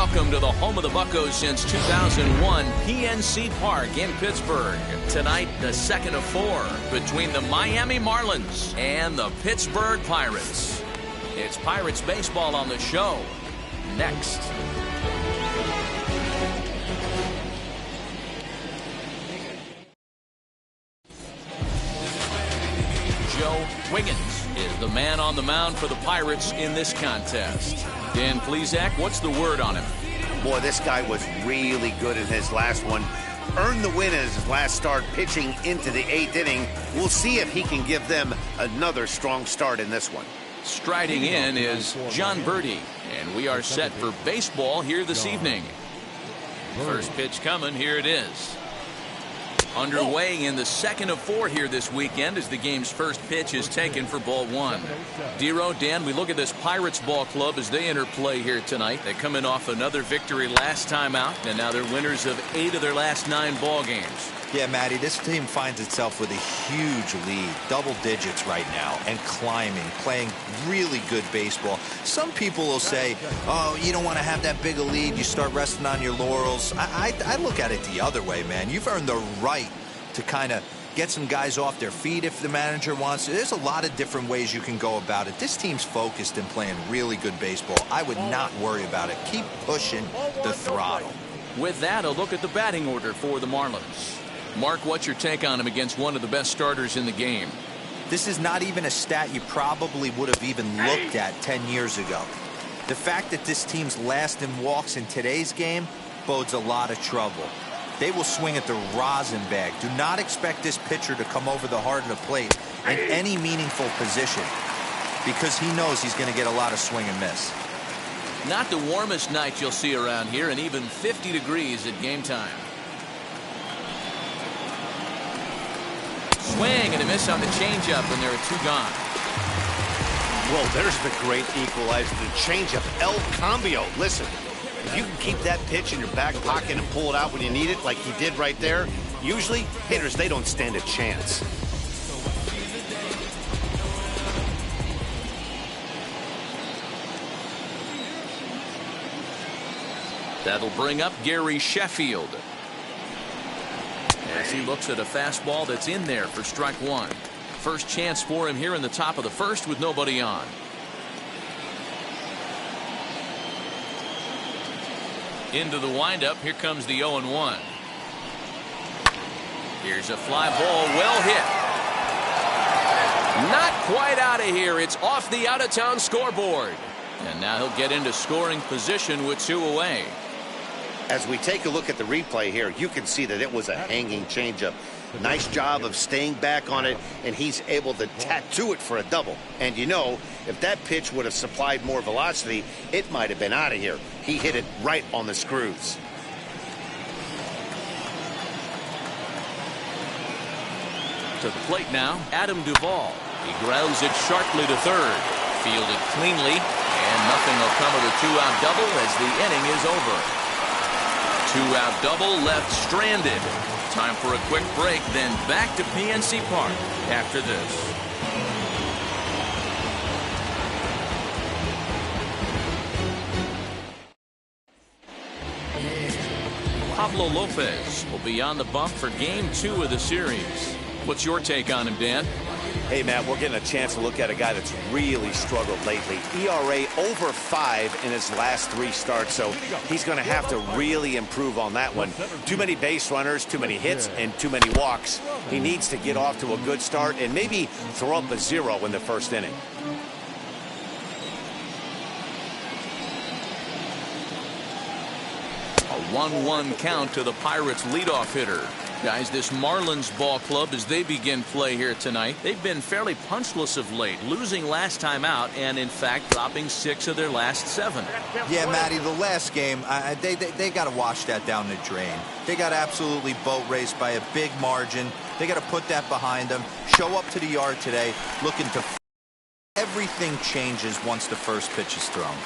welcome to the home of the Buccos since 2001, PNC Park in Pittsburgh. Tonight, the second of 4 between the Miami Marlins and the Pittsburgh Pirates. It's Pirates baseball on the show. Next. Joe Wiggins is the man on the mound for the Pirates in this contest. Dan Plesac, what's the word on him? Boy, this guy was really good in his last one. Earned the win in his last start, pitching into the 8th inning. We'll see if he can give them another strong start in this one. Striding in is John Birdie, and we are set for baseball here this evening. First pitch coming, here it is. Underway in the second of 4 here this weekend as the game's first pitch is taken for ball 1. Dero, Dan, we look at this Pirates ball club as they enter play here tonight. They come in off another victory last time out, and now they're winners of 8 of their last 9 ball games. Yeah, Matty, this team finds itself with a huge lead, double digits right now, and climbing, playing really good baseball. Some people will say, oh, you don't want to have that big a lead, you start resting on your laurels. I look at it the other way, man. You've earned the right to kind of get some guys off their feet if the manager wants to. There's a lot of different ways you can go about it. This team's focused and playing really good baseball. I would not worry about it. Keep pushing the throttle. With that, a look at the batting order for the Marlins. Mark, what's your take on him against one of the best starters in the game? This is not even a stat you probably would have even looked at 10 years ago. The fact that this team's last in walks in today's game bodes a lot of trouble. They will swing at the rosin bag. Do not expect this pitcher to come over the heart of the plate in any meaningful position because he knows he's going to get a lot of swing and miss. Not the warmest night you'll see around here, and even 50 degrees at game time. Swing and a miss on the changeup, and there are 2 gone. Well, there's the great equalizer, the changeup, El Cambio. Listen, if you can keep that pitch in your back pocket and pull it out when you need it, like he did right there, usually hitters, they don't stand a chance. That'll bring up Gary Sheffield as he looks at a fastball that's in there for strike 1. First chance for him here in the top of the first with nobody on. Into the windup. Here comes the 0-1. Here's a fly ball, well hit. Not quite out of here. It's off the out-of-town scoreboard. And now he'll get into scoring position with 2 away. As we take a look at the replay here, you can see that it was a hanging changeup. Nice job of staying back on it, and he's able to tattoo it for a double. And you know, if that pitch would have supplied more velocity, it might have been out of here. He hit it right on the screws. To the plate now, Adam Duvall. He grounds it sharply to third. Fielded cleanly, and nothing will come of the 2-out double as the inning is over. 2-out double left stranded. Time for a quick break, then back to PNC Park after this. Pablo Lopez will be on the bump for game 2 of the series. What's your take on him, Dan? Hey, Matt, we're getting a chance to look at a guy that's really struggled lately. ERA over 5 in his last 3 starts, so he's going to have to really improve on that one. Too many base runners, too many hits, and too many walks. He needs to get off to a good start and maybe throw up a 0 in the first inning. A 1-1 count to the Pirates leadoff hitter. Guys, this Marlins ball club, as they begin play here tonight, they've been fairly punchless of late, losing last time out and, in fact, dropping 6 of their last 7. Yeah, Matty, the last game, they got to wash that down the drain. They got absolutely boat raced by a big margin. They got to put that behind them, show up to the yard today, looking to... Everything changes once the first pitch is thrown.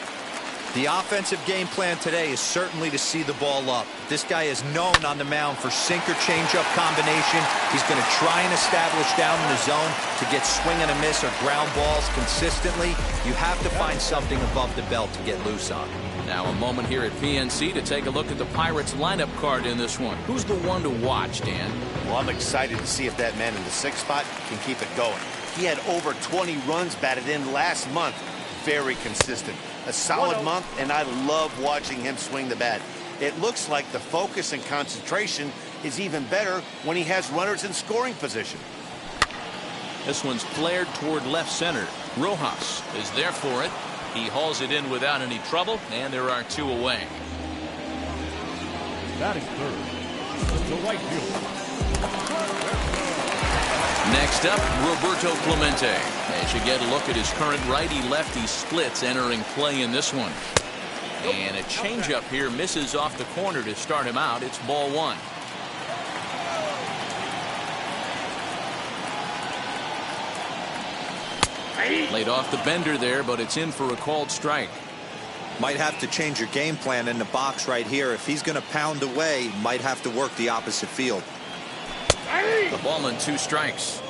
The offensive game plan today is certainly to see the ball up. This guy is known on the mound for sinker changeup combination. He's going to try and establish down in the zone to get swing and a miss or ground balls consistently. You have to find something above the belt to get loose on. Now a moment here at PNC to take a look at the Pirates lineup card in this one. Who's the one to watch, Dan? Well, I'm excited to see if that man in the 6th spot can keep it going. He had over 20 runs batted in last month. Very consistent. A solid month, and I love watching him swing the bat. It looks like the focus and concentration is even better when he has runners in scoring position. This one's flared toward left center. Rojas is there for it. He hauls it in without any trouble, and there are 2 away. Batting third, the right fielder. Next up, Roberto Clemente. As you get a look at his current righty-lefty splits entering play in this one. And a changeup here misses off the corner to start him out. It's ball 1. Laid off the bender there, but it's in for a called strike. Might have to change your game plan in the box right here. If he's going to pound away, might have to work the opposite field. The ball and 2 strikes.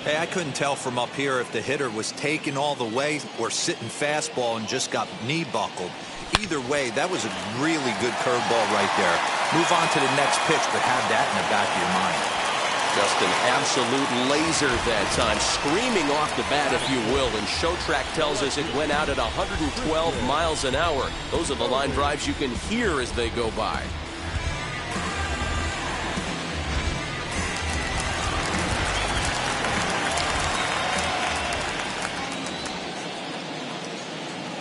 Hey, I couldn't tell from up here if the hitter was taking all the way or sitting fastball and just got knee buckled. Either way, that was a really good curveball right there. Move on to the next pitch, but have that in the back of your mind. Just an absolute laser that time, screaming off the bat, if you will, and Showtrack tells us it went out at 112 miles an hour. Those are the line drives you can hear as they go by.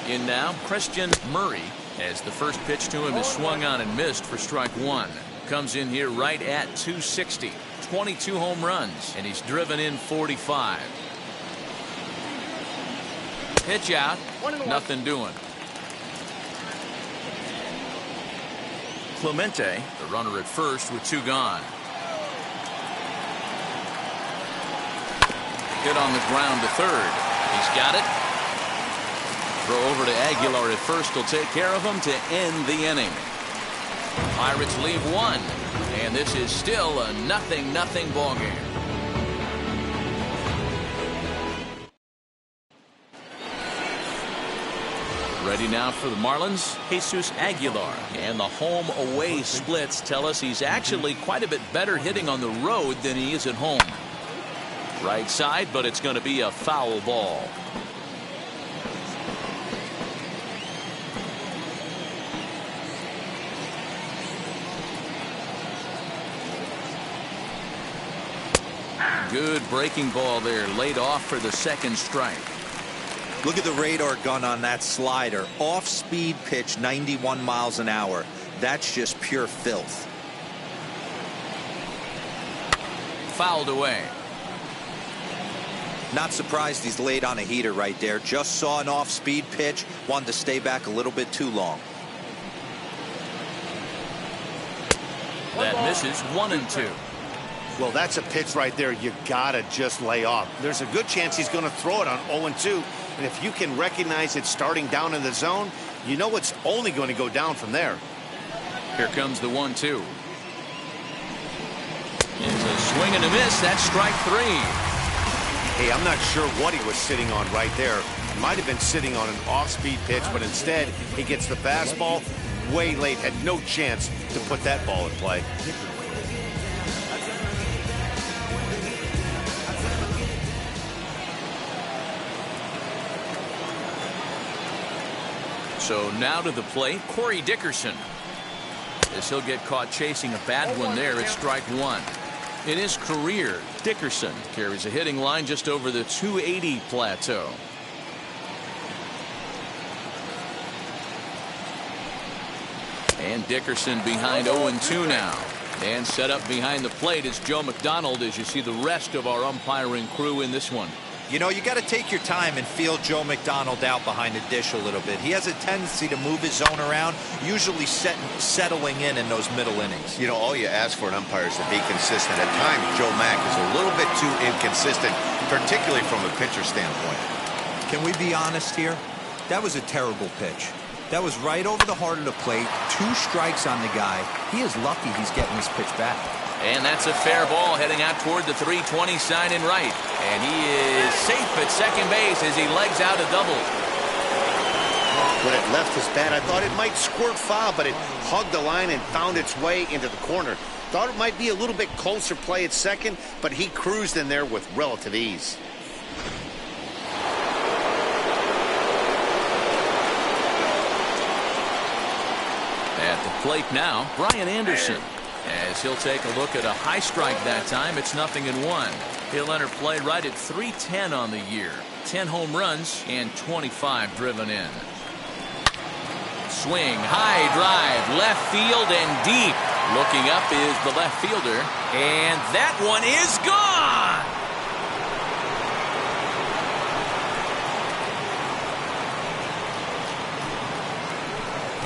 In now, Christian Murray, as the first pitch to him is swung on and missed for strike 1. Comes in here right at 260. 22 home runs, and he's driven in 45. Pitch out, nothing doing. Clemente, the runner at first with 2 gone. Hit on the ground to third. He's got it. Throw over to Aguilar at first will take care of him to end the inning. Pirates leave 1, and this is still a 0-0 ball game. Ready now for the Marlins, Jesus Aguilar, and the home-away splits tell us he's actually quite a bit better hitting on the road than he is at home. Right side, but it's going to be a foul ball. Good breaking ball there, laid off for the 2nd strike. Look at the radar gun on that slider. Off-speed pitch, 91 miles an hour. That's just pure filth. Fouled away. Not surprised he's laid on a heater right there. Just saw an off-speed pitch. Wanted to stay back a little bit too long. That misses 1-2. Well, that's a pitch right there you gotta just lay off. There's a good chance he's going to throw it on 0-2, and if you can recognize it starting down in the zone, you know it's only going to go down from there. Here comes the 1-2. It's a swing and a miss. That's strike 3. Hey, I'm not sure what he was sitting on right there. Might have been sitting on an off-speed pitch, but instead he gets the fastball way late. Had no chance to put that ball in play. So now to the plate, Corey Dickerson. As he'll get caught chasing a bad one there, it's strike 1. In his career, Dickerson carries a hitting line just over the 280 plateau. And Dickerson behind 0-2 now. And set up behind the plate is Joe McDonald as you see the rest of our umpiring crew in this one. You know, you got to take your time and feel Joe McDonald out behind the dish a little bit. He has a tendency to move his zone around, usually settling in those middle innings. You know, all you ask for an umpire is to be consistent. At times, Joe Mack is a little bit too inconsistent, particularly from a pitcher standpoint. Can we be honest here? That was a terrible pitch. That was right over the heart of the plate. 2 strikes on the guy. He is lucky he's getting this pitch back. And that's a fair ball heading out toward the 320 sign in right. And he is safe at second base as he legs out a double. When it left his bat, I thought it might squirt foul, but it hugged the line and found its way into the corner. Thought it might be a little bit closer play at second, but he cruised in there with relative ease. At the plate now, Brian Anderson. As he'll take a look at a high strike that time, it's 0-1. He'll enter play right at .310 on the year. 10 home runs and 25 driven in. Swing, high drive, left field and deep. Looking up is the left fielder, and that one is gone.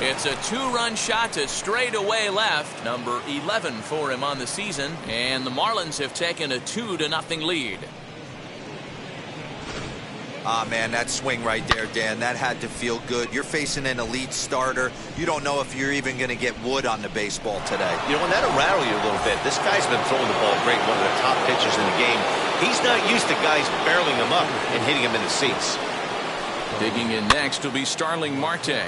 It's a 2-run shot to straightaway left, number 11 for him on the season, and the Marlins have taken a 2-0 lead. Ah, man, that swing right there, Dan, that had to feel good. You're facing an elite starter. You don't know if you're even going to get wood on the baseball today. You know, and that'll rattle you a little bit. This guy's been throwing the ball great, one of the top pitchers in the game. He's not used to guys barreling him up and hitting him in the seats. Digging in next will be Starling Marte.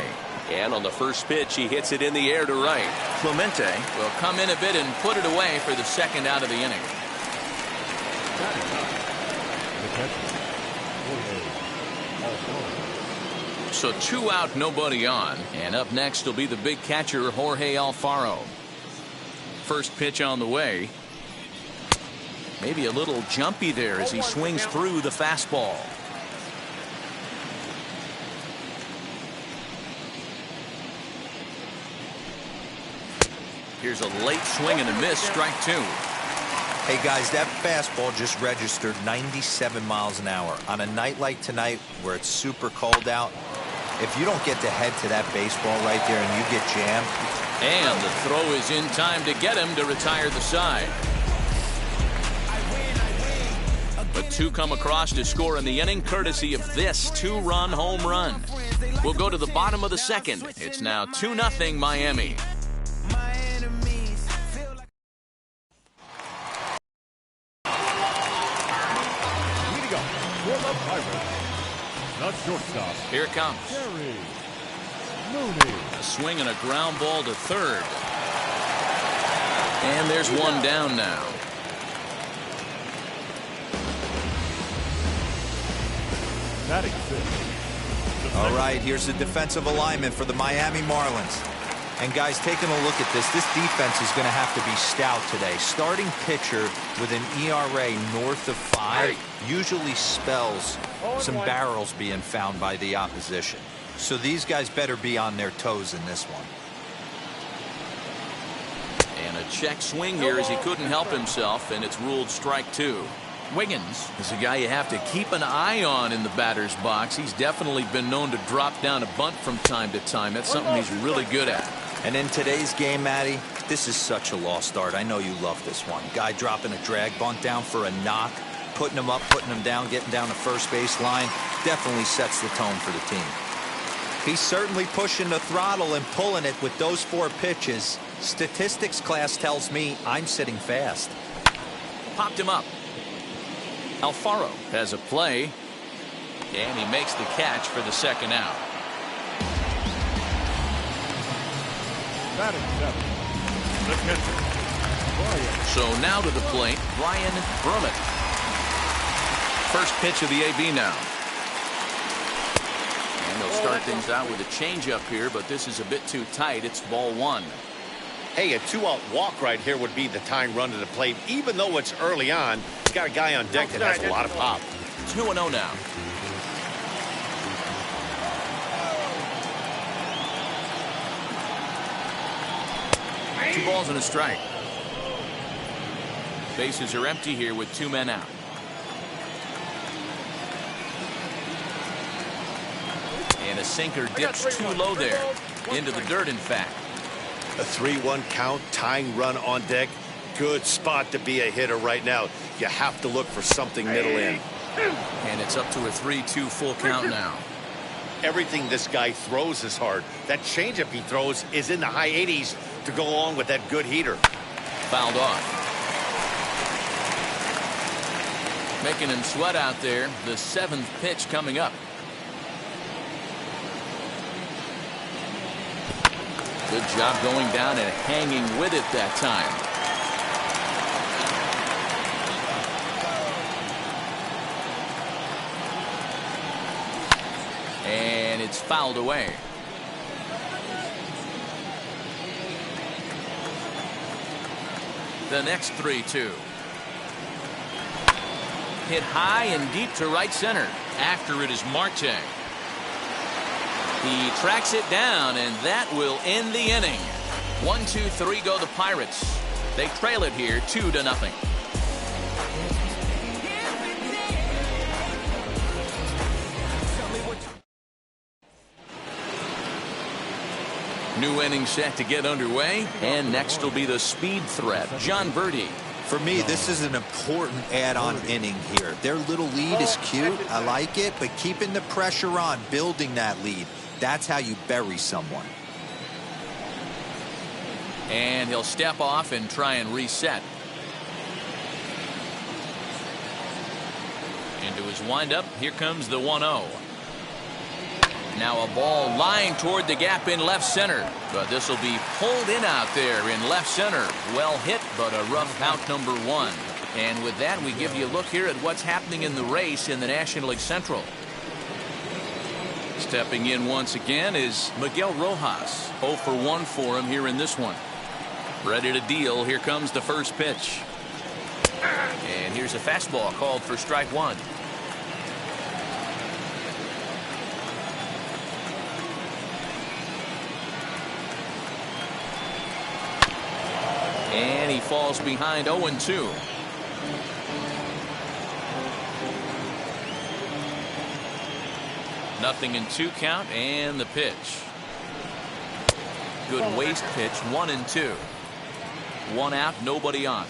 And on the first pitch, he hits it in the air to right. Clemente will come in a bit and put it away for the second out of the inning. So 2 out, nobody on. And up next will be the big catcher, Jorge Alfaro. First pitch on the way. Maybe a little jumpy there as he swings through the fastball. Here's a late swing and a miss, strike 2. Hey, guys, that fastball just registered 97 miles an hour. On a night like tonight where it's super cold out, if you don't get the head to that baseball right there and you get jammed. And the throw is in time to get him to retire the side. But 2 come across to score in the inning, courtesy of this 2-run home run. We'll go to the bottom of the second. It's now 2-0 Miami. Not shortstop. Here it comes. A swing and a ground ball to third. And there's one down now. Batting fifth. All right, here's the defensive alignment for the Miami Marlins. And guys, taking a look at this defense is going to have to be stout today. Starting pitcher with an ERA north of 5 usually spells some barrels being found by the opposition. So these guys better be on their toes in this one. And a check swing here as he couldn't help himself, and it's ruled strike 2. Wiggins is a guy you have to keep an eye on in the batter's box. He's definitely been known to drop down a bunt from time to time. That's something he's really good at. And in today's game, Matty, this is such a lost art. I know you love this one. Guy dropping a drag bunt down for a knock, putting him up, putting him down, getting down the first base line, definitely sets the tone for the team. He's certainly pushing the throttle and pulling it with those 4 pitches. Statistics class tells me I'm sitting fast. Popped him up. Alfaro has a play, and he makes the catch for the second out. Batting seventh. The catcher. Brian. So now to the plate, Brian Brummett. First pitch of the AB now. And they'll start things out with a changeup here, but this is a bit too tight. It's ball 1. Hey, a 2-out walk right here would be the tying run to the plate. Even though it's early on, he's got a guy on deck that has a lot of pop. 2-0 now. Two balls and a strike. Bases are empty here with 2 men out. And a sinker dips too low there. Into the dirt, in fact. A 3-1 count, tying run on deck. Good spot to be a hitter right now. You have to look for something middle in. And it's up to a 3-2 full count now. everything this guy throws is hard. That changeup he throws is in the high 80s to go along with that good heater. Fouled off. Making him sweat out there. The 7th pitch coming up. Good job going down and hanging with it that time. And it's fouled away. The next 3-2. Hit high and deep to right center. After it is Marte. He tracks it down, and that will end the inning. 1-2-3 go the Pirates. They trail it here 2-0. New inning set to get underway, and next will be the speed threat, John Verdi. For me, this is an important add-on inning here. Their little lead is cute. I like it, but keeping the pressure on, building that lead, that's how you bury someone. And he'll step off and try and reset. Into his windup, here comes the 1-0. Now a ball lined toward the gap in left center. But this will be pulled in out there in left center. Well hit, but a rough out number 1. And with that, we give you a look here at what's happening in the race in the National League Central. Stepping in once again is Miguel Rojas. 0 for 1 for him here in this one. Ready to deal. Here comes the first pitch. And here's a fastball called for strike 1. And he falls behind 0-2. Nothing in 2 count, and the pitch. Good waste pitch, 1-2. 1 out, nobody on.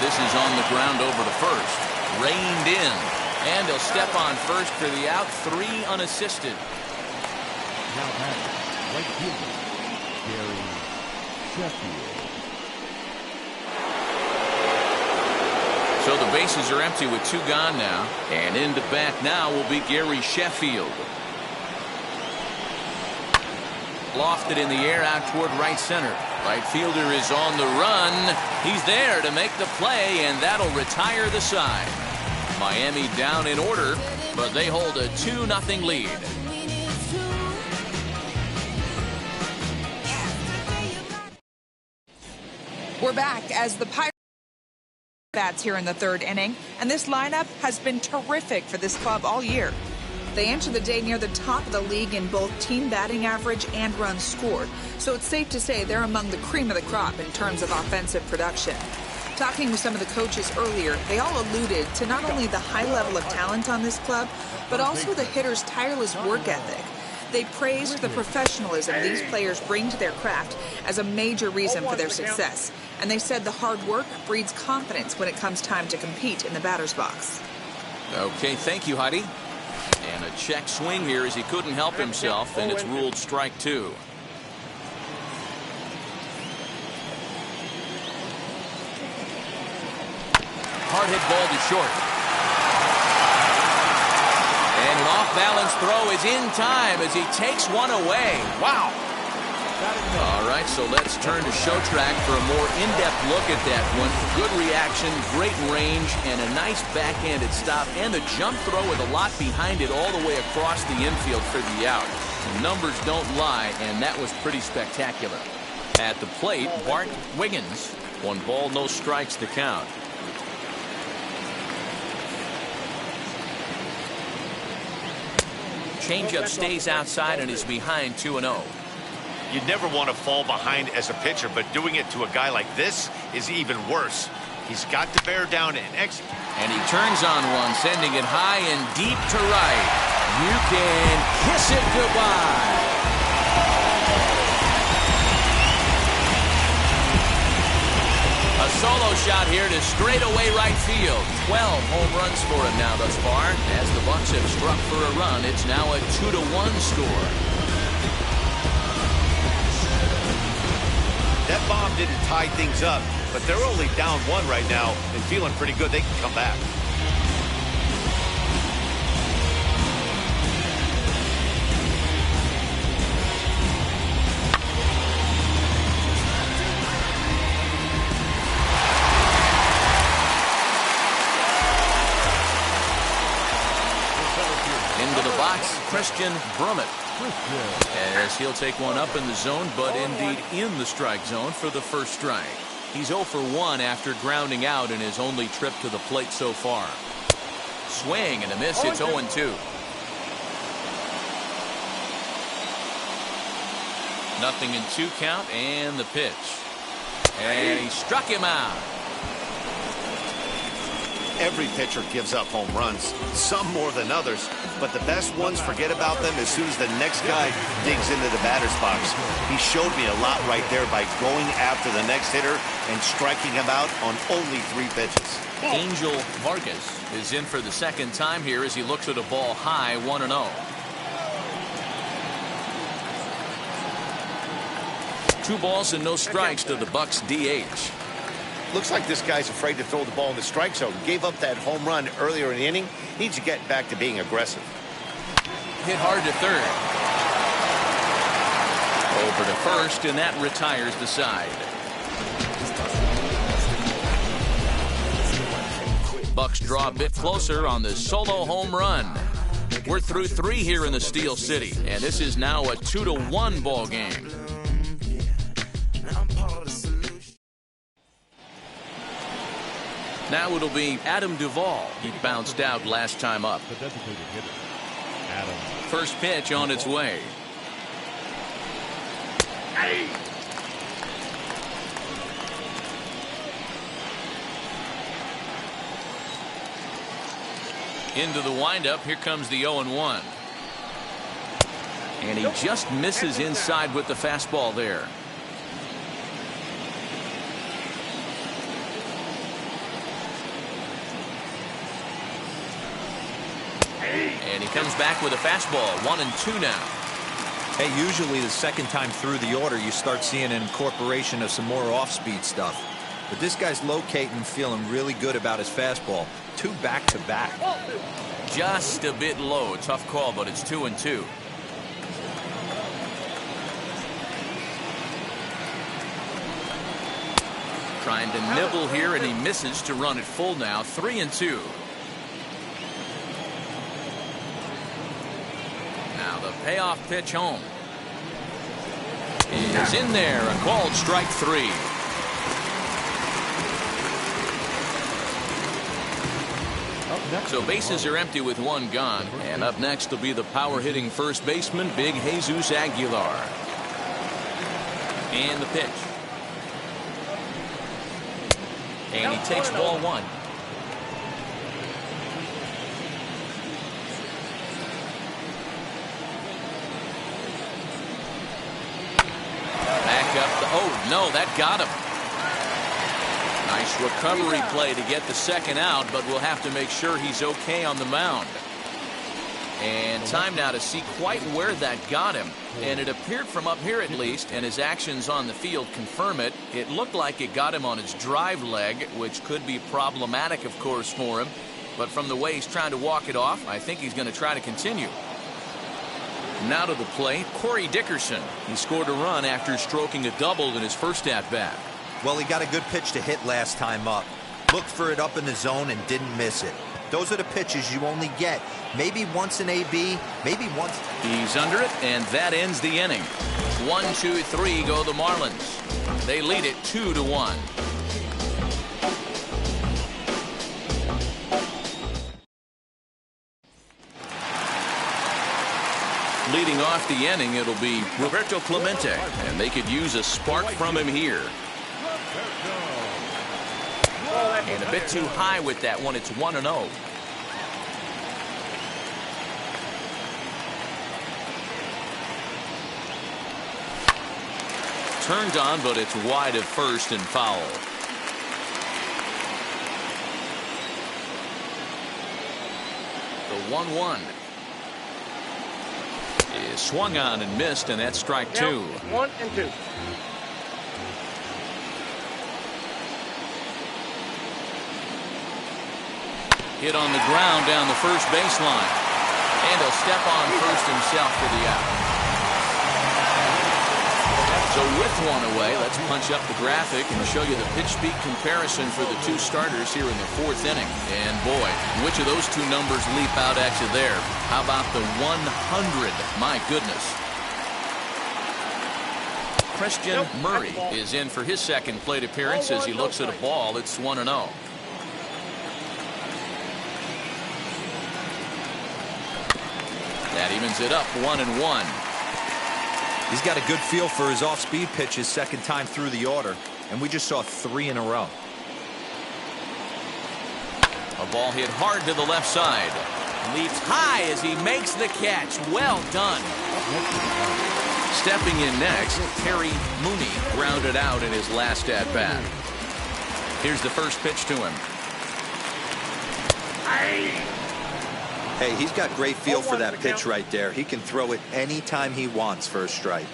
This is on the ground over to first. Reined in. And he'll step on first for the out. 3 unassisted. Now batting, right fielder, Gary Sheffield. So the bases are empty with 2 gone now. And into bat now will be Gary Sheffield. Lofted in the air out toward right center. Right fielder is on the run. He's there to make the play, and that'll retire the side. Miami down in order, but they hold a 2-0 lead. We're back as the Pirates bats here in the 3rd inning, and this lineup has been terrific for this club all year. They enter the day near the top of the league in both team batting average and runs scored, so it's safe to say they're among the cream of the crop in terms of offensive production. Talking with some of the coaches earlier, they all alluded to not only the high level of talent on this club, but also the hitters' tireless work ethic. They praised the professionalism these players bring to their craft as a major reason for their success. And they said the hard work breeds confidence when it comes time to compete in the batter's box. Okay, thank you, Heidi. And a check swing here as he couldn't help himself, and it's ruled strike 2. Hard hit ball to short. And an off-balance throw is in time as he takes one away. Wow. All right, so let's turn to show track for a more in-depth look at that one. Good reaction, great range, and a nice backhanded stop, and a jump throw with a lot behind it all the way across the infield for the out. The numbers don't lie, and that was pretty spectacular. At the plate, Bart Wiggins. 1 ball, no strikes to count. Changeup stays outside and is behind 2-0. You never want to fall behind as a pitcher, but doing it to a guy like this is even worse. He's got to bear down and execute. And he turns on one, sending it high and deep to right. You can kiss it goodbye. A solo shot here to straightaway right field. 12 home runs for him now thus far. As the Bucks have struck for a run, it's now a 2-1 score. That bomb didn't tie things up, but they're only down 1 right now and feeling pretty good they can come back. Into the box, Christian Brummett. As he'll take one up in the zone, but indeed in the strike zone for the first strike. He's 0 for 1 after grounding out in his only trip to the plate so far. Swing and a miss. It's 0-2. Nothing in 2 count, and the pitch. And he struck him out. Every pitcher gives up home runs, some more than others, but the best ones forget about them as soon as the next guy digs into the batter's box. He showed me a lot right there by going after the next hitter and striking him out on only 3 pitches. Angel Vargas is in for the second time here as he looks at a ball high, 1-0. 2 balls and no strikes to the Bucks DH. Looks like this guy's afraid to throw the ball in the strike zone. Gave up that home run earlier in the inning. Needs to get back to being aggressive. Hit hard to third. Over to first, and that retires the side. Bucks draw a bit closer on the solo home run. We're through 3 here in the Steel City, and this is now a 2-1 ball game. Now it'll be Adam Duvall. He bounced out last time up. First pitch on its way. Into the windup. Here comes the 0-1. And he just misses inside with the fastball there. And he comes back with a fastball. 1-2 now. Hey, usually the second time through the order, you start seeing an incorporation of some more off-speed stuff. But this guy's locating, feeling really good about his fastball. 2 back-to-back. Just a bit low. Tough call, but it's 2-2. Trying to nibble here, and he misses to run it full now. 3-2. Now the payoff pitch home. Is in there. A called strike 3. So bases are empty with 1 gone. And up next will be the power-hitting first baseman, Big Jesus Aguilar. And the pitch. And he takes ball 1. Back up. Oh, no, that got him. Nice recovery play to get the second out, but we'll have to make sure he's okay on the mound. And time now to see quite where that got him. And it appeared from up here at least, and his actions on the field confirm it. It looked like it got him on his drive leg, which could be problematic, of course, for him. But from the way he's trying to walk it off, I think he's going to try to continue. Now to the plate, Corey Dickerson. He scored a run after stroking a double in his first at-bat. Well, he got a good pitch to hit last time up. Looked for it up in the zone and didn't miss it. Those are the pitches you only get. Maybe once an AB, maybe once. He's under it, and that ends the inning. 1-2-3 go the Marlins. They lead it 2-1. Leading off the inning, it'll be Roberto Clemente, and they could use a spark from him here. And a bit too high with that one. It's 1-0. Turned on, but it's wide of first and foul. The 1-1 is swung on and missed, and that's strike 2. 1 and 2. Hit on the ground down the first baseline, and he'll step on first himself for the out. So with one away, let's punch up the graphic and show you the pitch speed comparison for the two starters here in the 4th inning. And boy, which of those two numbers leap out at you there? How about the 100? My goodness. Christian Murray is in for his second plate appearance as he looks at a ball. It's 1-0. That evens it up 1-1. He's got a good feel for his off-speed pitch his second time through the order, and we just saw 3 in a row. A ball hit hard to the left side. Leaps high as he makes the catch. Well done. Stepping in next, Terry Mooney grounded out in his last at-bat. Here's the first pitch to him. Hey, he's got great feel for that pitch right there. He can throw it anytime he wants for a strike.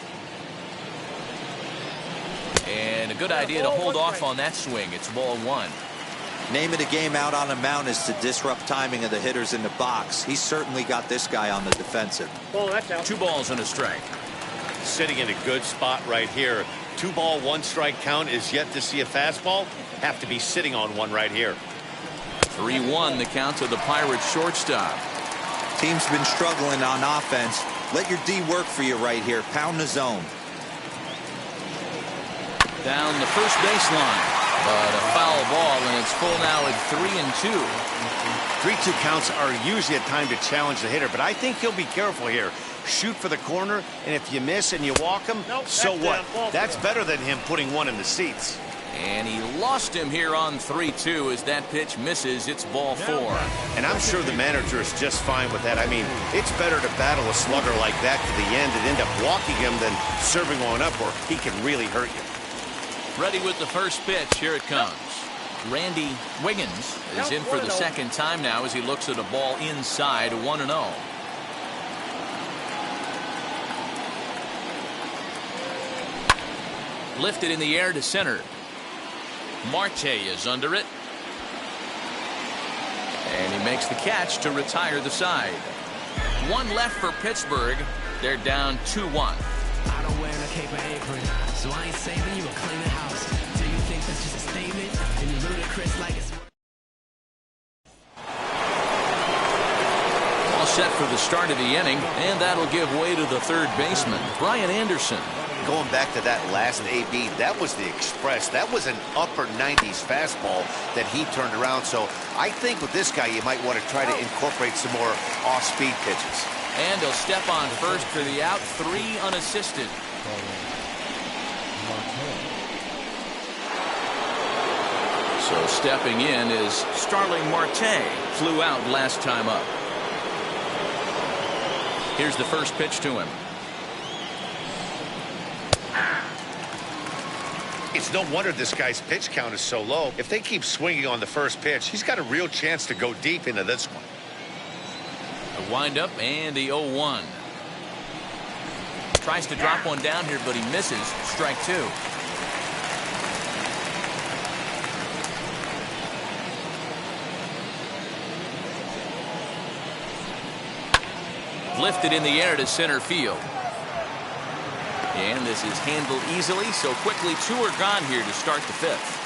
And a good idea to hold off on that swing. It's ball 1. Name of the game out on the mound is to disrupt timing of the hitters in the box. He's certainly got this guy on the defensive. 2 balls and a strike. Sitting in a good spot right here. 2 ball, 1 strike count is yet to see a fastball. Have to be sitting on one right here. 3-1 the count to the Pirates shortstop. Team's been struggling on offense. Let your D work for you right here. Pound the zone. Down the first baseline, but a foul ball, and it's full now at 3-2. 3-2 counts are usually a time to challenge the hitter, but I think he'll be careful here. Shoot for the corner, and if you miss and you walk him, so what? That's better than him putting one in the seats. And he lost him here on 3-2 as that pitch misses. It's ball 4. And I'm sure the manager is just fine with that. I mean, it's better to battle a slugger like that to the end and end up walking him than serving one up where he can really hurt you. Ready with the first pitch. Here it comes. Randy Wiggins is in for the second time now as he looks at a ball inside. 1-0. Lifted in the air to center. Marte is under it. And he makes the catch to retire the side. 1 left for Pittsburgh. They're down 2-1. I don't wear a cape or apron, so I ain't saving you or claiming house. Do you think that's just a statement? And you ludicrous like it's... All set for the start of the inning, and that'll give way to the third baseman, Brian Anderson. Going back to that last AB, that was the express. That was an upper 90s fastball that he turned around. So I think with this guy, you might want to try to incorporate some more off-speed pitches. And he'll step on first for the out. 3 unassisted. So stepping in is Starling Marte. Flew out last time up. Here's the first pitch to him. It's no wonder this guy's pitch count is so low. If they keep swinging on the first pitch, he's got a real chance to go deep into this one. A windup and the 0-1. Tries to drop one down here, but he misses. Strike 2. Lifted in the air to center field. And this is handled easily, so quickly 2 are gone here to start the 5th.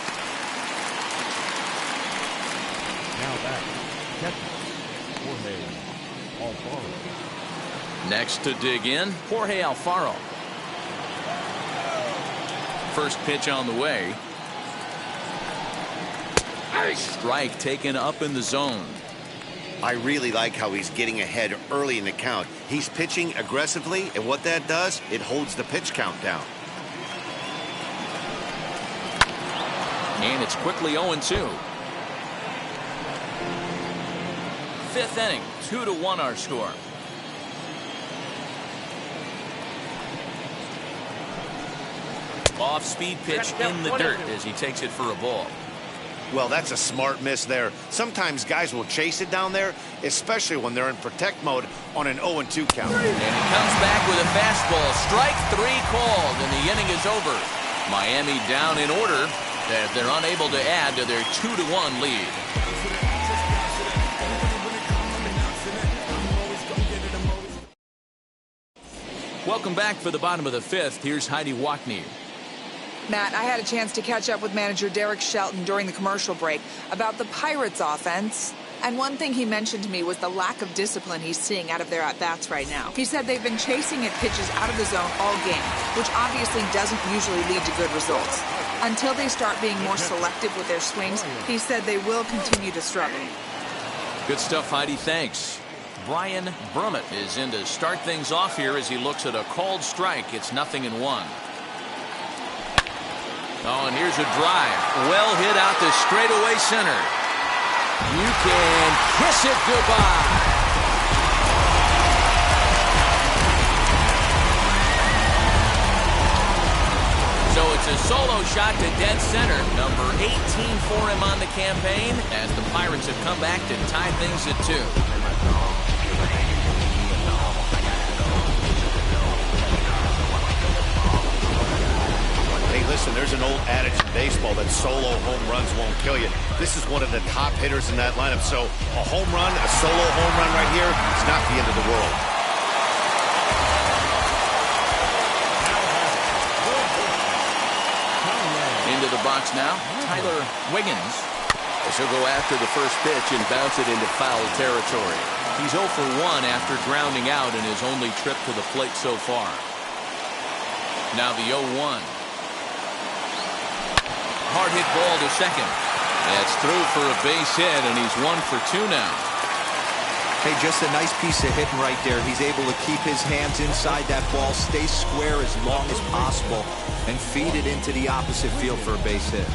Now back, catcher, Jorge Alfaro. Next to dig in, Jorge Alfaro. First pitch on the way. Strike taken up in the zone. I really like how he's getting ahead early in the count. He's pitching aggressively, and what that does, it holds the pitch count down. And it's quickly 0-2. 5th inning, 2-1 our score. Off-speed pitch in the dirt as he takes it for a ball. Well, that's a smart miss there. Sometimes guys will chase it down there, especially when they're in protect mode on an 0-2 count. And he comes back with a fastball. Strike 3 called, and the inning is over. Miami down in order as they're unable to add to their 2-1 lead. Welcome back for the bottom of the 5th. Here's Heidi Wackney. Matt, I had a chance to catch up with manager Derek Shelton during the commercial break about the Pirates offense. And one thing he mentioned to me was the lack of discipline he's seeing out of their at-bats right now. He said they've been chasing at pitches out of the zone all game, which obviously doesn't usually lead to good results. Until they start being more selective with their swings, he said they will continue to struggle. Good stuff, Heidi. Thanks. Brian Brummett is in to start things off here as he looks at a called strike. It's 0-1. Oh, and here's a drive. Well hit out to straightaway center. You can kiss it goodbye. So it's a solo shot to dead center. Number 18 for him on the campaign as the Pirates have come back to tie things at 2. Listen, there's an old adage in baseball that solo home runs won't kill you. This is one of the top hitters in that lineup. So a home run, a solo home run right here, is not the end of the world. Into the box now, Tyler Wiggins. As he'll go after the first pitch and bounce it into foul territory. He's 0 for 1 after grounding out in his only trip to the plate so far. Now the 0-1. Hard hit ball to second. That's through for a base hit, and he's 1 for 2 now. Hey, just a nice piece of hitting right there. He's able to keep his hands inside that ball, stay square as long as possible, and feed it into the opposite field for a base hit.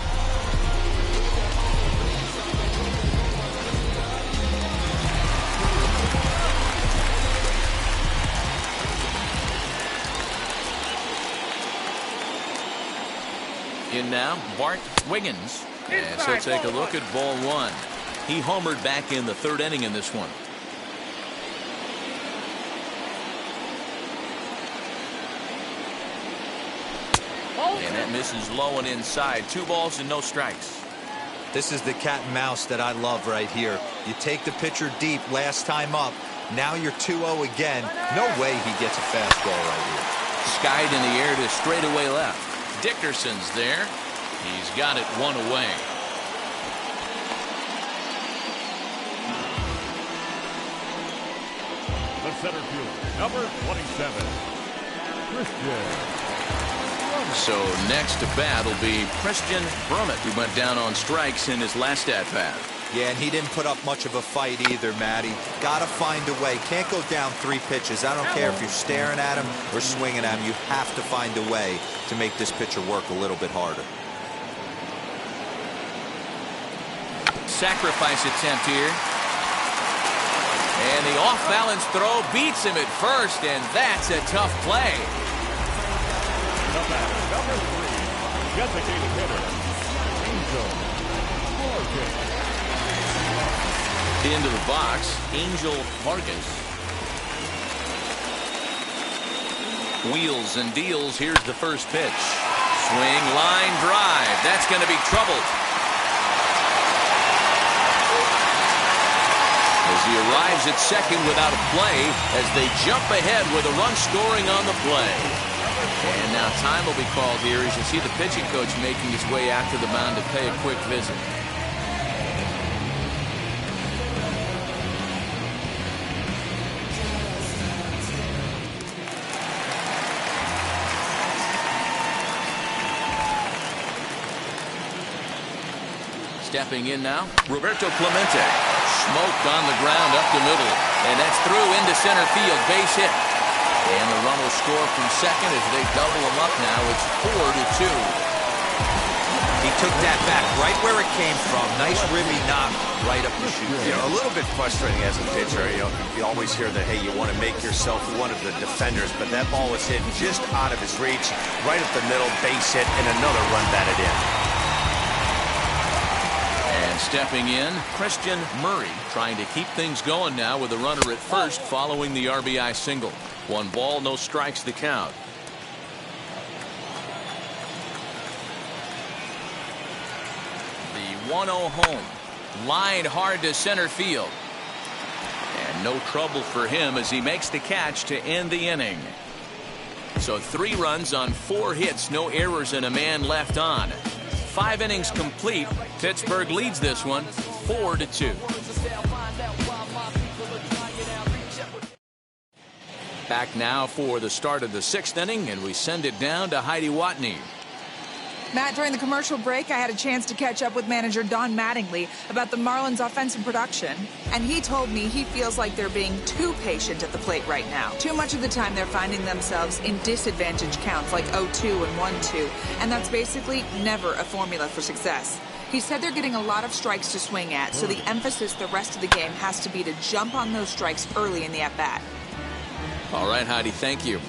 In now, Bart Wiggins. As he'll take a look at ball 1. He homered back in the 3rd inning in this one. And that misses low and inside. 2 balls and no strikes. This is the cat and mouse that I love right here. You take the pitcher deep last time up. Now you're 2-0 again. No way he gets a fastball right here. Skied in the air to straightaway left. Dickerson's there. He's got it 1 away. The center fielder, number 27, Christian. So next to bat will be Christian Brummett, who went down on strikes in his last at-bat. Yeah, and he didn't put up much of a fight either, Matty. Gotta find a way. Can't go down 3 pitches. I don't care if you're staring at him or swinging at him. You have to find a way to make this pitcher work a little bit harder. Sacrifice attempt here. And the off-balance throw beats him at first, and that's a tough play. The batter, number 3, designated hitter, Angel Marcus. Into the box, Angel Marcus. Wheels and deals. Here's the first pitch. Swing, line, drive. That's going to be troubled. As he arrives at second without a play, as they jump ahead with a run scoring on the play. And now time will be called here as you see the pitching coach making his way out to the mound to pay a quick visit. Stepping in now, Roberto Clemente. Smoked on the ground up the middle. And that's through into center field. Base hit. And the run will score from second as they double him up now. It's 4-2. He took that back right where it came from. Nice ribby knock right up the chute. You know, a little bit frustrating as a pitcher. You always hear that, hey, you want to make yourself one of the defenders, but that ball was hit just out of his reach, right up the middle, base hit, and another run batted in. Stepping in, Christian Murray trying to keep things going now with a runner at first following the RBI single. 1 ball, no strikes the count. The 1-0 home. Lined hard to center field. And no trouble for him as he makes the catch to end the inning. So 3 runs on 4 hits, no errors, and a man left on. 5 innings complete. Pittsburgh leads this one 4-2. Back now for the start of the 6th inning, and we send it down to Heidi Watney. Matt, during the commercial break, I had a chance to catch up with manager Don Mattingly about the Marlins' offensive production, and he told me he feels like they're being too patient at the plate right now. Too much of the time they're finding themselves in disadvantage counts like 0-2 and 1-2, and that's basically never a formula for success. He said they're getting a lot of strikes to swing at, so the emphasis the rest of the game has to be to jump on those strikes early in the at-bat. All right, Heidi, thank you.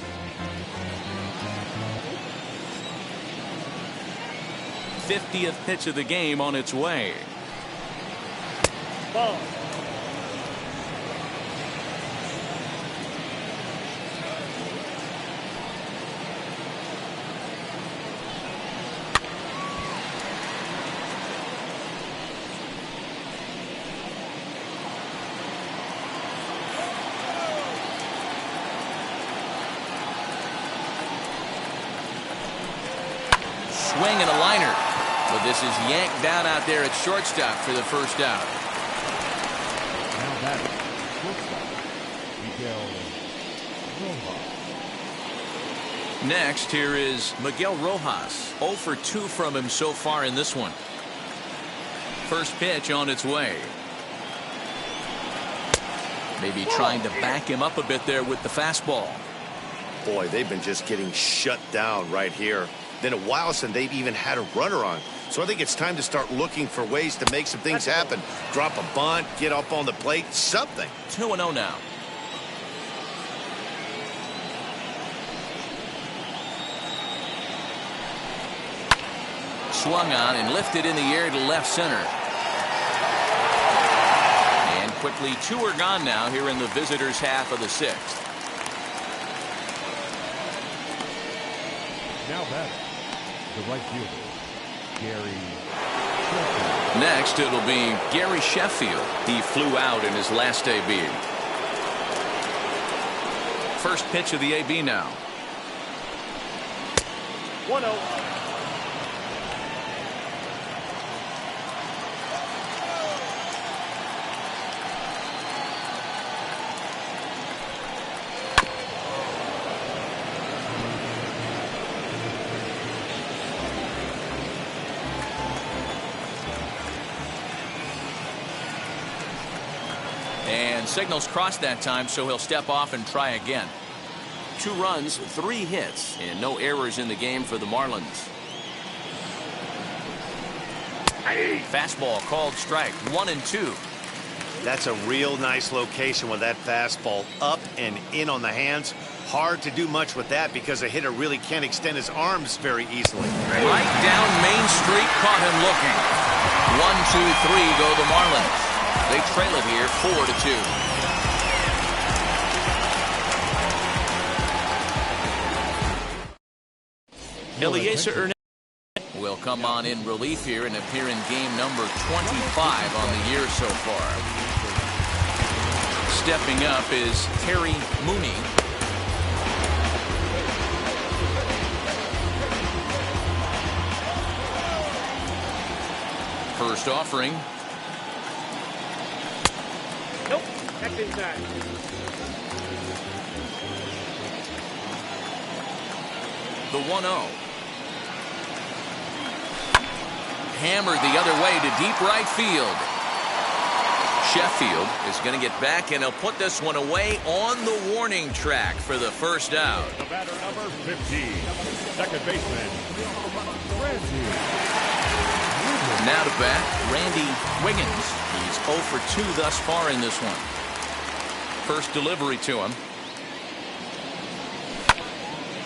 50th pitch of the game on its way. Ball. Swing and a liner. But this is yanked down out there at shortstop for the first out. Now batting, shortstop, Miguel Rojas. Next, here is Miguel Rojas. 0 for 2 from him so far in this one. First pitch on its way. Maybe trying to back him up a bit there with the fastball. Boy, they've been just getting shut down right here. Been a while since they've even had a runner on. So I think it's time to start looking for ways to make some things happen. Drop a bunt, get up on the plate, something. 2-0 now. Swung on and lifted in the air to left center. And quickly 2 are gone now here in the visitors' half of the 6th. Now batting, the right fielder, Gary. Next, it'll be Gary Sheffield. He flew out in his last AB. First pitch of the AB now. 1-0. And signals crossed that time, so he'll step off and try again. 2 runs, 3 hits, and no errors in the game for the Marlins. Fastball called strike. 1-2. That's a real nice location with that fastball up and in on the hands. Hard to do much with that because a hitter really can't extend his arms very easily. Right down Main Street, caught him looking. 1-2-3 go the Marlins. They trail it here 4-2. Eliezer Hernandez will come on in relief here and appear in game number 25 on the year so far. Stepping up is Terry Mooney. First offering. Nope, checked inside. The 1-0. Hammered the other way to deep right field. Sheffield is going to get back, and he'll put this one away on the warning track for the first out. The batter number 15, second baseman, Randy. Now to bat, Randy Wiggins. He's 0 for 2 thus far in this one. First delivery to him.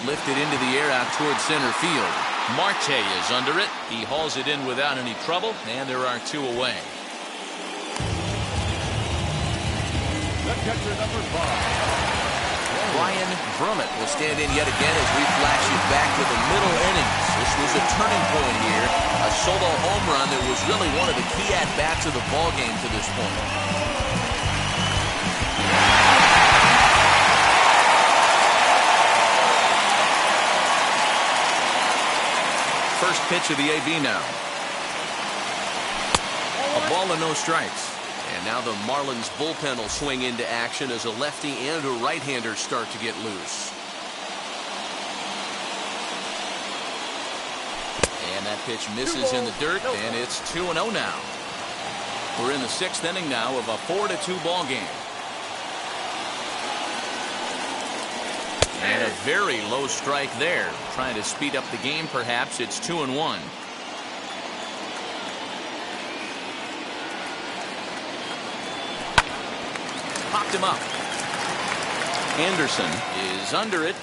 Lifted into the air out towards center field. Marte is under it. He hauls it in without any trouble, and there are 2 away. catcher number 5. Brian Brummett will stand in yet again as we flash you back to the middle innings. This was a turning point here. A solo home run that was really one of the key at-bats of the ballgame to this point. First pitch of the AB now. A ball and no strikes. And now the Marlins bullpen will swing into action as a lefty and a right-hander start to get loose. And that pitch misses in the dirt, and it's 2-0 now. We're in the 6th inning now of a 4-2 ball game. And a very low strike there. Trying to speed up the game, perhaps. It's 2-1. Popped him up. Anderson is under it.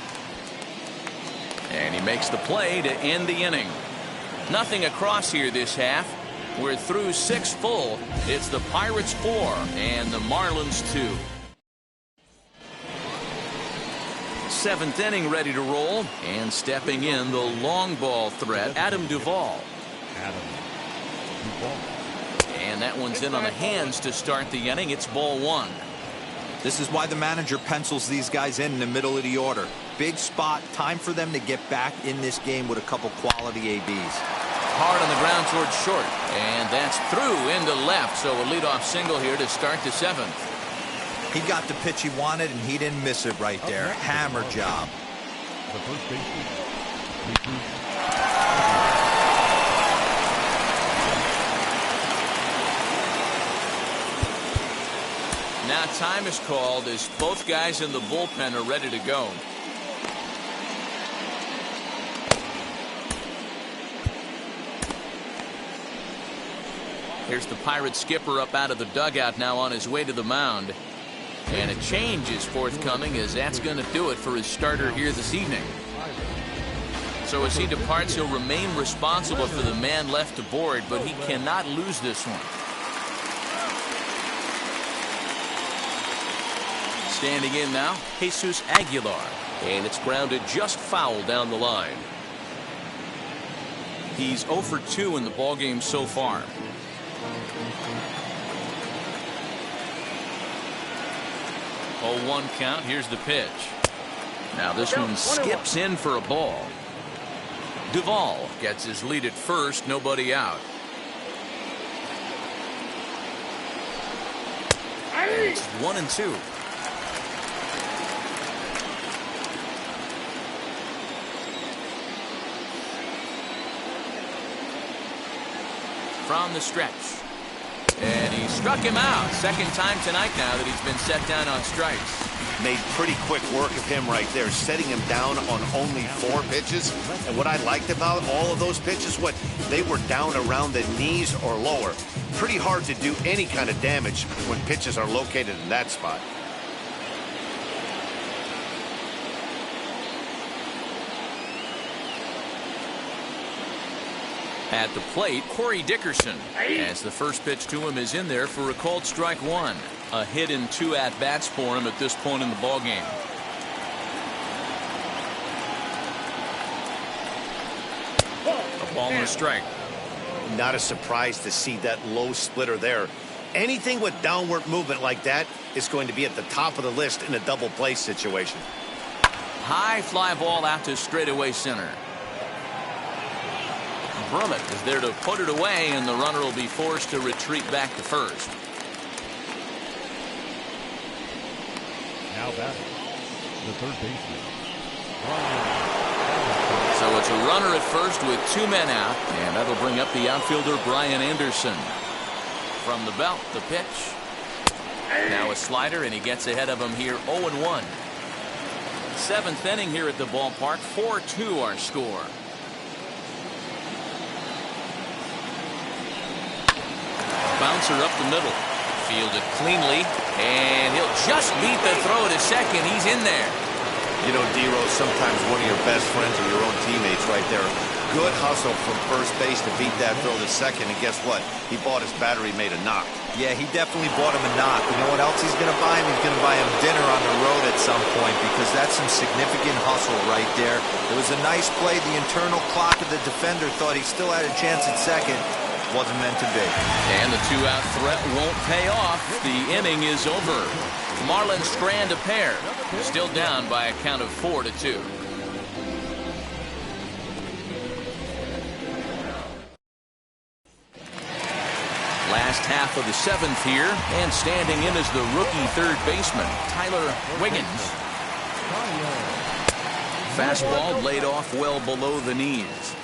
And he makes the play to end the inning. Nothing across here this half. We're through 6 full. It's the Pirates 4 and the Marlins 2. 7th inning ready to roll, and stepping in the long ball threat, Adam Duvall. And that one's in on the hands to start the inning. It's ball 1. This is why the manager pencils these guys in the middle of the order. Big spot, time for them to get back in this game with a couple quality ABs. Hard on the ground towards short, and that's through into left, so a leadoff single here to start the 7th. He got the pitch he wanted, and he didn't miss it right there. Hammer job. The first baseman. Now time is called as both guys in the bullpen are ready to go. Here's the Pirates skipper up out of the dugout now on his way to the mound. And a change is forthcoming, as that's going to do it for his starter here this evening. So as he departs, he'll remain responsible for the man left to board, but he cannot lose this one. Standing in now, Jesus Aguilar. And it's grounded just foul down the line. He's 0 for 2 in the ballgame so far. 0-1 count. Here's the pitch. Now this one skips in for a ball. Duvall gets his lead at first, nobody out. And it's 1-2. From the stretch. And he struck him out. Second time tonight now that he's been set down on strikes. Made pretty quick work of him right there, setting him down on only 4 pitches. And what I liked about all of those pitches, they were down around the knees or lower. Pretty hard to do any kind of damage when pitches are located in that spot. At the plate, Corey Dickerson, as the first pitch to him is in there for a called strike 1. A hit in 2 at-bats for him at this point in the ballgame. A ball and a strike. Not a surprise to see that low splitter there. Anything with downward movement like that is going to be at the top of the list in a double play situation. High fly ball out to straightaway center. Brummett is there to put it away, and the runner will be forced to retreat back to first. Now batting, the third baseman. So it's a runner at first with 2 men out, and that'll bring up the outfielder Brian Anderson. From the belt, the pitch. Now a slider, and he gets ahead of him here 0-1. 7th inning here at the ballpark, 4-2 our score. Bouncer up the middle. Fielded cleanly. And he'll just beat the throw to second. He's in there. You know, D-Rose, sometimes one of your best friends are your own teammates right there. Good hustle from first base to beat that throw to second, and guess what? He bought his battery made a knock. Yeah, he definitely bought him a knock. You know what else he's going to buy him? He's going to buy him dinner on the road at some point, because that's some significant hustle right there. It was a nice play. The internal clock of the defender thought he still had a chance at second. Wasn't meant to be. And the two-out threat won't pay off. The inning is over. The Marlins strand a pair. Still down by a count of 4-2. Last half of the seventh here, and standing in is the rookie third baseman, Tyler Wiggins. Fastball laid off well below the knees.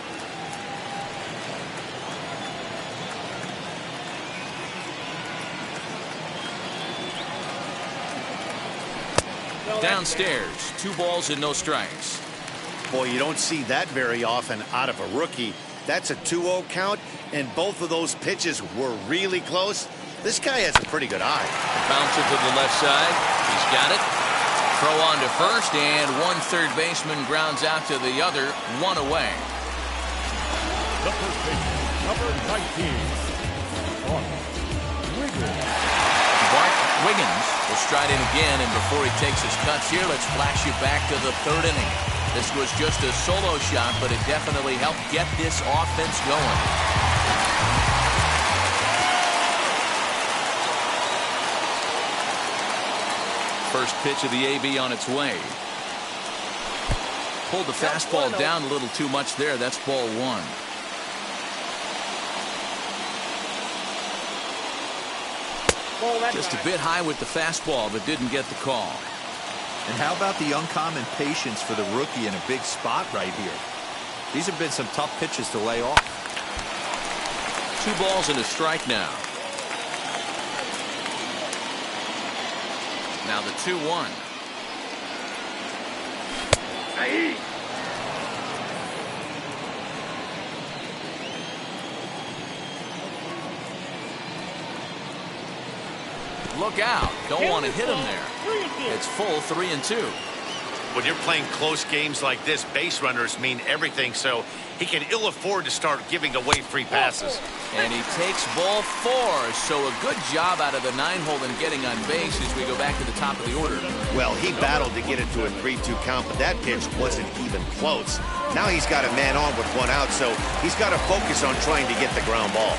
Downstairs, 2 balls and no strikes. Boy, you don't see that very often out of a rookie. That's a 2-0 count, and both of those pitches were really close. This guy has a pretty good eye. Bouncer to the left side. He's got it. Throw on to first, and one third baseman grounds out to the other, 1 away. The first baseman, number 19, Bart Wiggins will stride in again, and before he takes his cuts here, let's flash you back to the third inning. This was just a solo shot, but it definitely helped get this offense going. First pitch of the AB on its way. Pulled the fastball down a little too much there. That's ball 1. Just a bit high with the fastball, but didn't get the call. And how about the uncommon patience for the rookie in a big spot right here? These have been some tough pitches to lay off. 2 balls and a strike now. Now the 2-1. Hey. Look out. Don't want to hit him there. It's full 3-2. When you're playing close games like this, base runners mean everything, so he can ill afford to start giving away free passes. And he takes ball 4, so a good job out of the 9-hole in getting on base as we go back to the top of the order. Well, he battled to get it to a 3-2 count, but that pitch wasn't even close. Now he's got a man on with 1 out, so he's got to focus on trying to get the ground ball.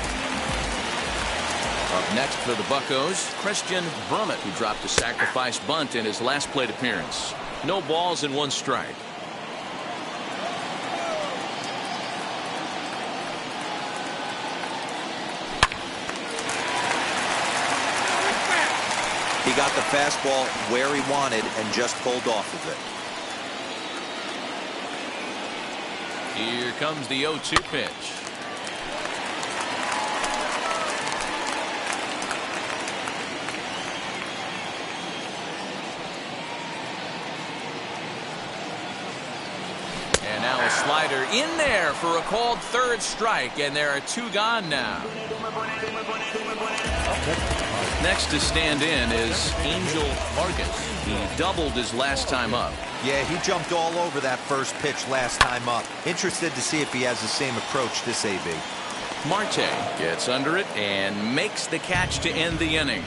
Up next for the Buccos, Christian Brummett, who dropped a sacrifice bunt in his last plate appearance. No balls and 1 strike. He got the fastball where he wanted and just pulled off of it. Here comes the 0-2 pitch. And now a slider in there for a called 3rd strike, and there are 2 gone now. Next to stand in is Angel Vargas. He doubled his last time up. Yeah, he jumped all over that first pitch last time up. Interested to see if he has the same approach this AB. Marte gets under it and makes the catch to end the inning.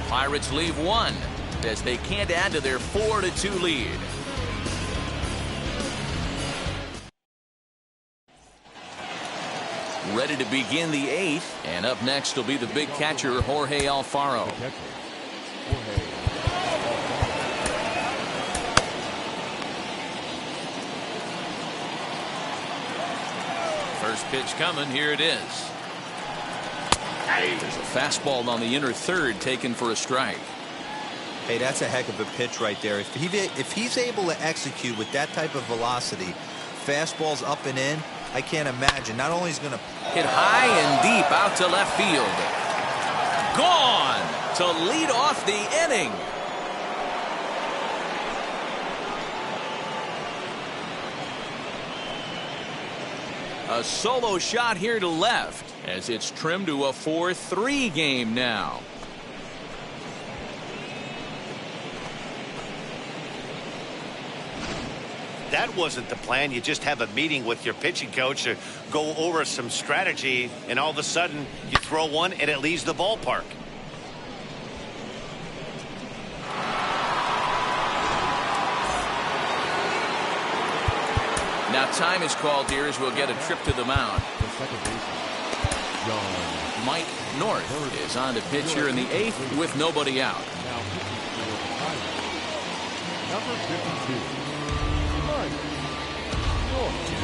Pirates leave 1 as they can't add to their 4-2 lead. Ready to begin the 8th, and up next will be the big catcher Jorge Alfaro. First pitch coming. Here it is. There's a fastball on the inner third taken for a strike. Hey, that's a heck of a pitch right there. If he's able to execute with that type of velocity, fastballs up and in, I can't imagine. Not only is going to hit high and deep out to left field. Gone to lead off the inning. A solo shot here to left as it's trimmed to a 4-3 game now. that wasn't the plan. You just have a meeting with your pitching coach to go over some strategy, and all of a sudden you throw one and it leaves the ballpark. Now time is called here as we'll get a trip to the mound. Mike North is on to pitch here in the 8th with nobody out. Number 52, Mike North.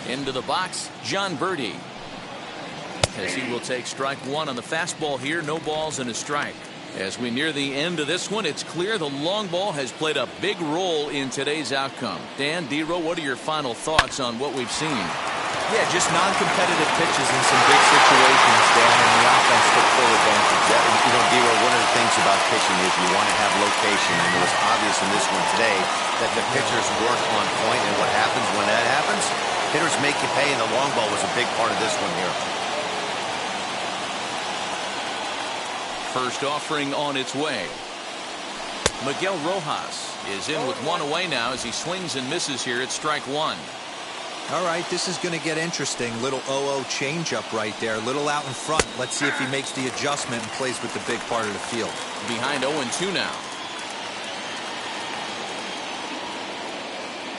Into the box, John Birdie. As he will take strike one on the fastball here. No balls and a strike. As we near the end of this one, it's clear the long ball has played a big role in today's outcome. Dan, D-Row, what are your final thoughts on what we've seen? Yeah, just non-competitive pitches in some big situations, Dan, and the offense took full advantage. You know, D-Row, one of the things about pitching is you want to have location, and it was obvious in this one today that the pitchers weren't on point, and what happens when that happens? Hitters make you pay, and the long ball was a big part of this one here. First offering on its way. Miguel Rojas is in with one away now as he swings and misses here at strike one. All right, this is going to get interesting. Little 0-0 changeup right there. Little out in front. Let's see if he makes the adjustment and plays with the big part of the field. Behind 0-2 now.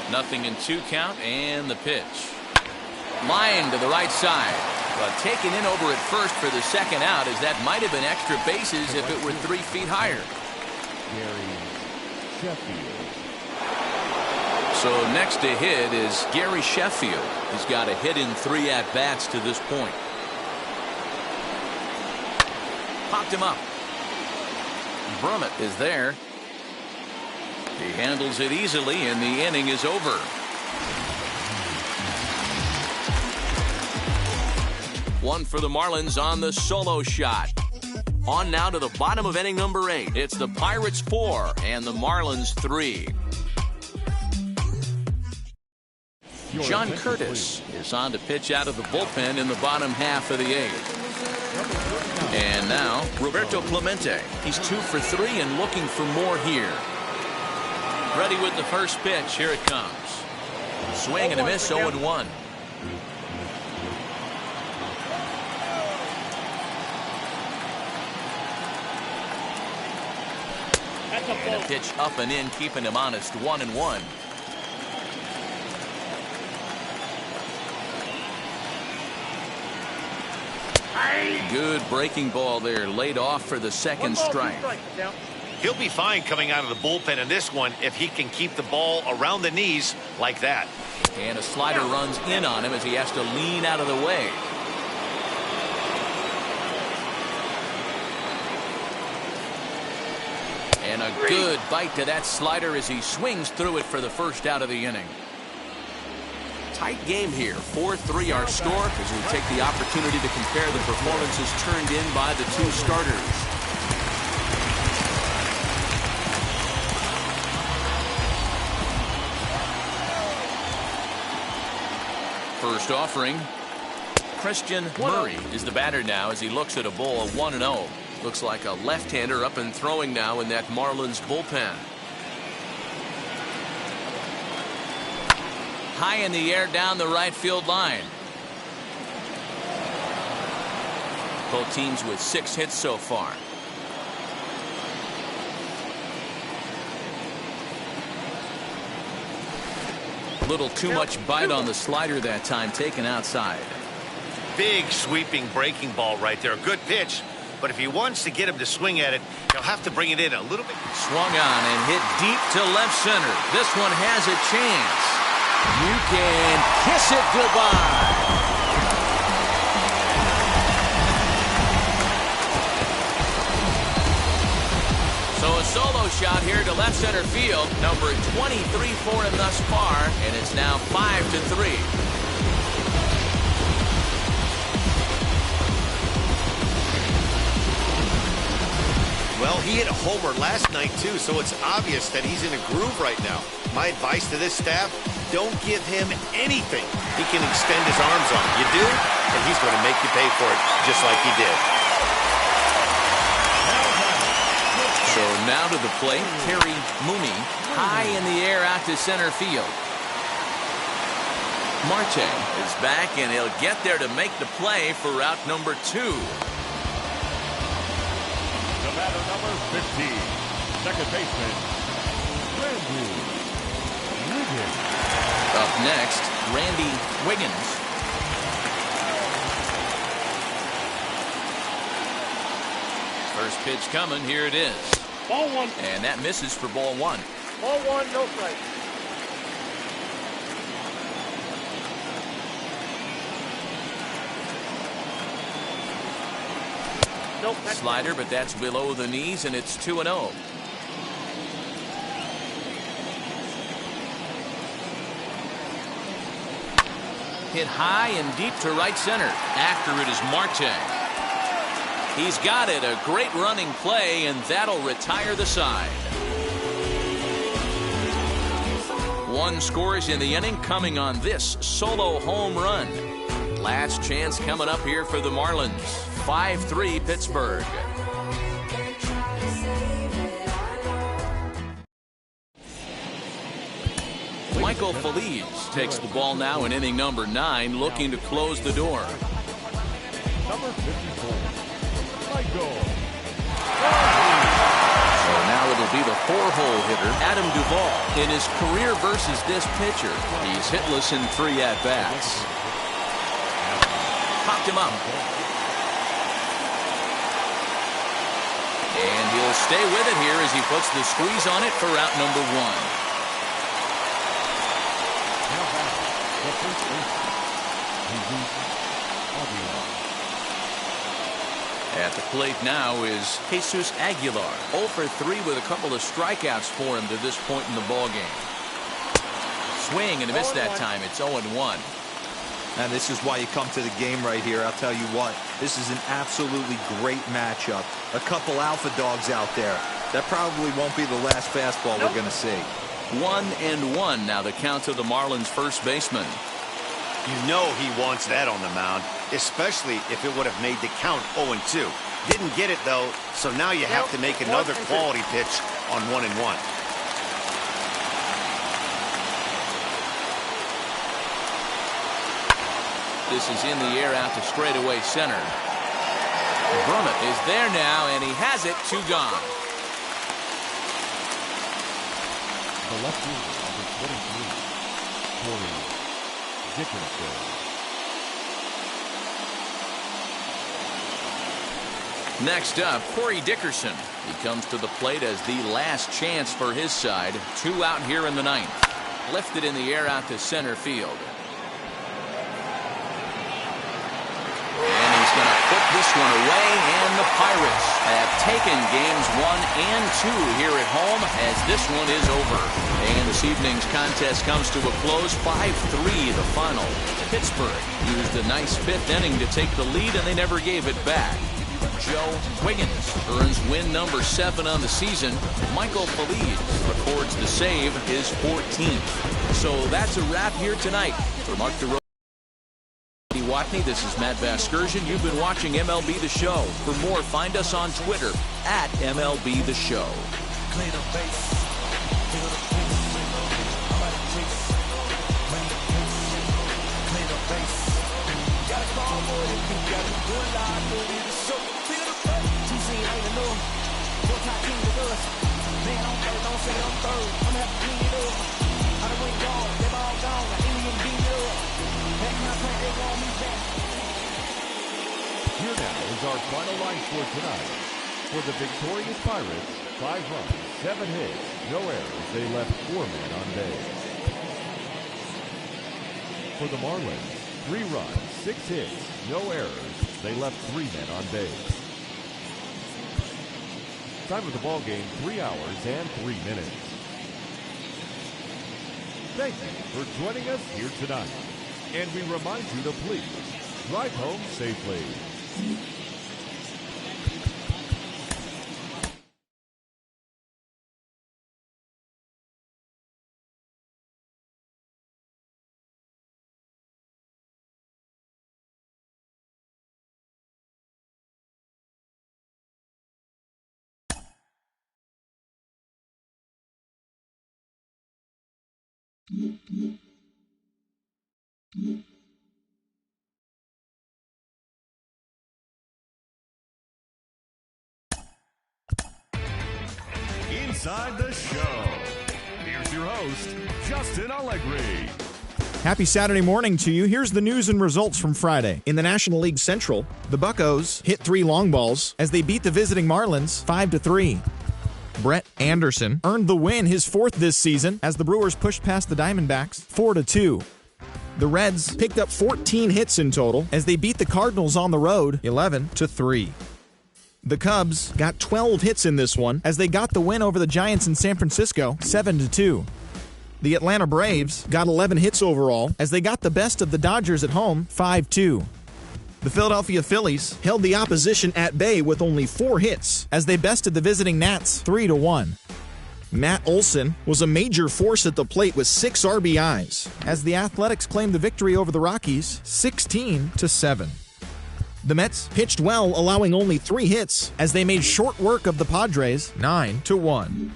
0-2 count, and the pitch. Line to the right side. But taken in over at first for the second out, as that might have been extra bases if it were 3 feet higher. Gary Sheffield. So next to hit is Gary Sheffield. He's got a hit in 3 at-bats to this point. Popped him up. Brummett is there. He handles it easily, and the inning is over. One for the Marlins on the solo shot. On now to the bottom of inning number 8. It's the Pirates 4 and the Marlins 3. John Curtis is on to pitch out of the bullpen in the bottom half of the 8th. And now Roberto Clemente. He's 2 for 3 and looking for more here. Ready with the first pitch. Here it comes. Swing and a miss. 0-1. And a pitch up and in, keeping him honest. 1-1. Good breaking ball there, laid off for the second strike. He'll be fine coming out of the bullpen in this one if he can keep the ball around the knees like that. And a slider runs in on him as he has to lean out of the way. And a good bite to that slider as he swings through it for the first out of the inning. Tight game here. 4-3 our score as we take the opportunity to compare the performances turned in by the two starters. First offering. Christian Murray is the batter now as he looks at a bowl of 1-0. Looks like a left-hander up and throwing now in that Marlins bullpen. High in the air down the right field line. Both teams with 6 hits so far. A little too much bite on the slider that time, taken outside. Big sweeping breaking ball right there. A good pitch, but if he wants to get him to swing at it, he'll have to bring it in a little bit. Swung on and hit deep to left center. This one has a chance. You can kiss it goodbye. So a solo shot here to left center field. Number 23 for him thus far, and it's now 5-3. Well, he hit a homer last night, too, so it's obvious that he's in a groove right now. My advice to this staff, don't give him anything he can extend his arms on. You do, and he's going to make you pay for it just like he did. So now to the plate, Terry Mooney, high in the air out to center field. Marte is back, and he'll get there to make the play for route number 2. The batter number 15, second baseman, Randy Wiggins. Up next, Randy Wiggins. First pitch coming, here it is. Ball 1. And that misses for ball 1. Ball 1, no strike. Nope. Slider, but that's below the knees, and it's 2-0. Hit high and deep to right center. After it is Marte. He's got it. A great running play, and that'll retire the side. 1 scores in the inning, coming on this solo home run. Last chance coming up here for the Marlins. 5-3 Pittsburgh. Michael Feliz takes the ball now in inning number 9, looking to close the door. Number 54, Michael. So now it'll be the 4-hole hitter, Adam Duvall. In his career versus this pitcher, he's hitless in 3 at-bats. Popped him up. And he'll stay with it here as he puts the squeeze on it for route number 1. At the plate now is Jesus Aguilar. 0 for 3 with a couple of strikeouts for him to this point in the ballgame. Swing and a miss that time. It's 0-1. And this is why you come to the game right here. I'll tell you what, this is an absolutely great matchup. A couple alpha dogs out there. That probably won't be the last fastball we're going to see. 1-1 now the count to the Marlins first baseman. You know he wants that on the mound, especially if it would have made the count 0-2. Didn't get it, though, so now you have to make another quality pitch on 1-1. This is in the air out to straightaway center. Vermont is there now, and he has it. 2 gone. The left fielder, number 23, Corey Dickinson. Next up, Corey Dickerson. He comes to the plate as the last chance for his side. 2 out here in the 9th. Lifted in the air out to center field. And he's going to put this one away, and the Pirates have taken games 1 and 2 here at home as this one is over. And this evening's contest comes to a close, 5-3 the final. Pittsburgh used a nice 5th inning to take the lead, and they never gave it back. Joe Wiggins earns win number 7 on the season. Michael Feliz records the save, his 14th. So that's a wrap here tonight. For Mark DeRosa, Watney, this is Matt Vasgersian. You've been watching MLB The Show. For more, find us on Twitter at MLB The Show. Here now is our final line score tonight. For the victorious Pirates, 5 runs, 7 hits, no errors. They left 4 men on base. For the Marlins, 3 runs, 6 hits, no errors. They left 3 men on base. Time of the ball game, 3 hours and 3 minutes. Thank you for joining us here tonight. And we remind you to please drive home safely. Inside the show. Here's your host, Justin Allegri. Happy Saturday morning to you. Here's the news and results from Friday. In the National League Central, the Buccos hit 3 long balls as they beat the visiting Marlins 5-3. Brett Anderson earned the win, his 4th this season, as the Brewers pushed past the Diamondbacks 4-2. The Reds picked up 14 hits in total as they beat the Cardinals on the road 11-3. The Cubs got 12 hits in this one as they got the win over the Giants in San Francisco 7-2. The Atlanta Braves got 11 hits overall as they got the best of the Dodgers at home 5-2. The Philadelphia Phillies held the opposition at bay with only 4 hits as they bested the visiting Nats 3-1. Matt Olson was a major force at the plate with 6 RBIs as the Athletics claimed the victory over the Rockies 16-7. The Mets pitched well, allowing only 3 hits as they made short work of the Padres 9-1.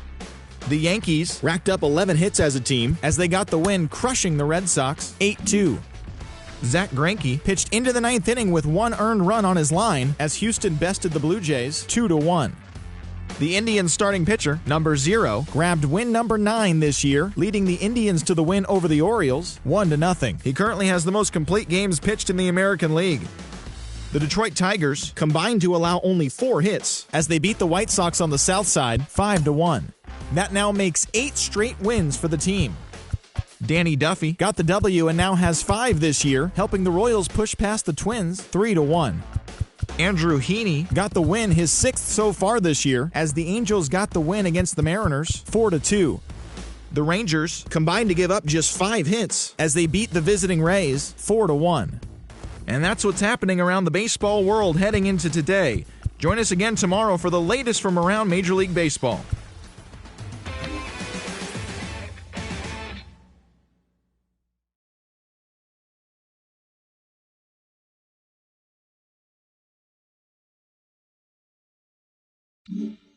The Yankees racked up 11 hits as a team as they got the win, crushing the Red Sox 8-2. Zach Greinke pitched into the 9th inning with 1 earned run on his line as Houston bested the Blue Jays 2-1. The Indians starting pitcher, number 0, grabbed win number 9 this year, leading the Indians to the win over the Orioles 1-0. He currently has the most complete games pitched in the American League. The Detroit Tigers combined to allow only 4 hits as they beat the White Sox on the south side 5-1. That now makes 8 straight wins for the team. Danny Duffy got the W and now has 5 this year, helping the Royals push past the Twins 3-1. Andrew Heaney got the win, his 6th so far this year, as the Angels got the win against the Mariners 4-2. The Rangers combined to give up just 5 hits as they beat the visiting Rays 4-1. And that's what's happening around the baseball world heading into today. Join us again tomorrow for the latest from around Major League Baseball. Mm-hmm.